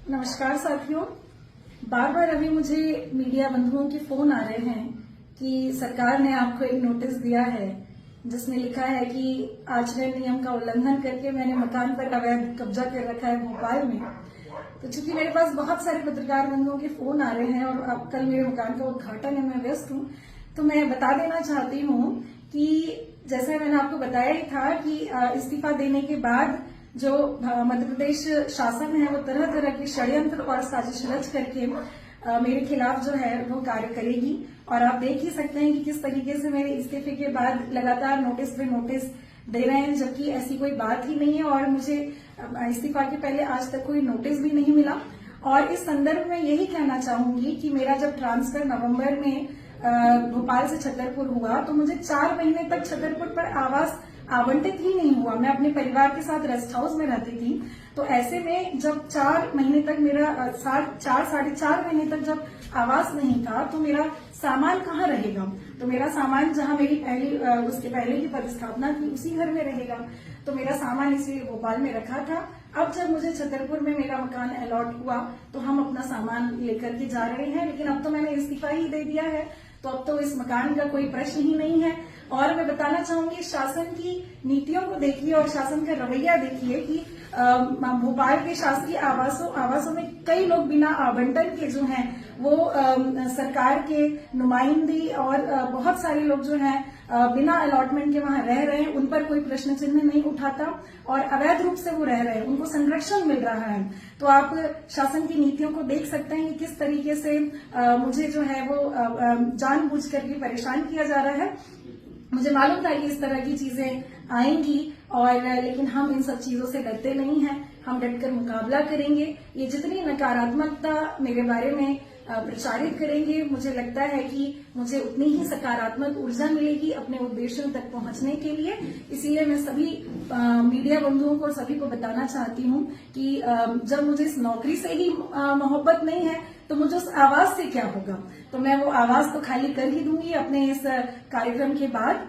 नमस्कार साथियों। बार बार अभी मुझे मीडिया बंधुओं के फोन आ रहे हैं कि सरकार ने आपको एक नोटिस दिया है जिसमें लिखा है कि आचरण नियम का उल्लंघन करके मैंने मकान पर अवैध कब्जा कर रखा है भोपाल में। तो चूंकि मेरे पास बहुत सारे पत्रकार बंधुओं के फोन आ रहे हैं और अब कल मेरे मकान का उद्घाटन है, मैं व्यस्त हूँ, तो मैं बता देना चाहती हूँ कि जैसे मैंने आपको बताया ही था कि इस्तीफा देने के बाद जो मध्य प्रदेश शासन है वो तरह तरह के षड्यंत्र और साजिश रच करके मेरे खिलाफ जो है वो कार्य करेगी। और आप देख ही सकते हैं कि किस तरीके से मेरे इस्तीफे के बाद लगातार नोटिस पे नोटिस दे रहे हैं, जबकि ऐसी कोई बात ही नहीं है और मुझे इस्तीफा के पहले आज तक कोई नोटिस भी नहीं मिला। और इस संदर्भ में यही कहना चाहूंगी कि मेरा जब ट्रांसफर नवंबर में भोपाल से छतरपुर हुआ तो मुझे 4 महीने तक छतरपुर पर आवास आवंटित ही नहीं हुआ। मैं अपने परिवार के साथ रेस्ट हाउस में रहती थी, तो ऐसे में जब 4 महीने तक मेरा 4.5 महीने तक जब आवास नहीं था तो मेरा सामान कहाँ रहेगा। तो मेरा सामान जहाँ मेरी उसके पहले की पदस्थापना थी उसी घर में रहेगा। तो मेरा सामान इसलिए भोपाल में रखा था। अब जब मुझे छतरपुर में मेरा मकान अलॉट हुआ तो हम अपना सामान लेकर के जा रहे हैं, लेकिन अब तो मैंने इस्तीफा ही दे दिया है, तो अब तो इस मकान का कोई प्रश्न ही नहीं है। और मैं बताना चाहूंगी, शासन की नीतियों को देखिए और शासन का रवैया देखिए कि भोपाल के शासकीय आवासों में कई लोग बिना आवंटन के जो हैं वो सरकार के नुमाइंदे और बहुत सारे लोग जो हैं बिना अलॉटमेंट के वहां रह रहे हैं, उन पर कोई प्रश्न चिन्ह नहीं उठाता और अवैध रूप से वो रह रहे हैं, उनको संरक्षण मिल रहा है। तो आप शासन की नीतियों को देख सकते हैं कि किस तरीके से मुझे जो है वो जानबूझ करके परेशान किया जा रहा है। मुझे मालूम था कि इस तरह की चीजें आएंगी और लेकिन हम इन सब चीजों से डरते नहीं हैं, हम डटकर मुकाबला करेंगे। ये जितनी नकारात्मकता मेरे बारे में प्रचारित करेंगे, मुझे लगता है कि मुझे उतनी ही सकारात्मक ऊर्जा मिलेगी अपने उद्देश्यों तक पहुंचने के लिए। इसीलिए मैं सभी मीडिया बंधुओं को और सभी को बताना चाहती हूं कि जब मुझे इस नौकरी से ही मोहब्बत नहीं है तो मुझे उस आवाज से क्या होगा। तो मैं वो आवाज तो खाली कर ही दूंगी अपने इस कार्यक्रम के बाद।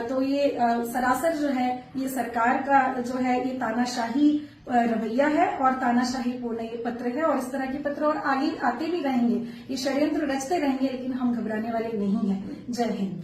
तो ये सरासर जो है ये सरकार का जो है ये तानाशाही रवैया है और तानाशाही पूर्ण ये पत्र है और इस तरह के पत्र और आगे आते भी रहेंगे। ये षड्यंत्र रचते रहेंगे, लेकिन हम घबराने वाले नहीं हैं। जय हिंद।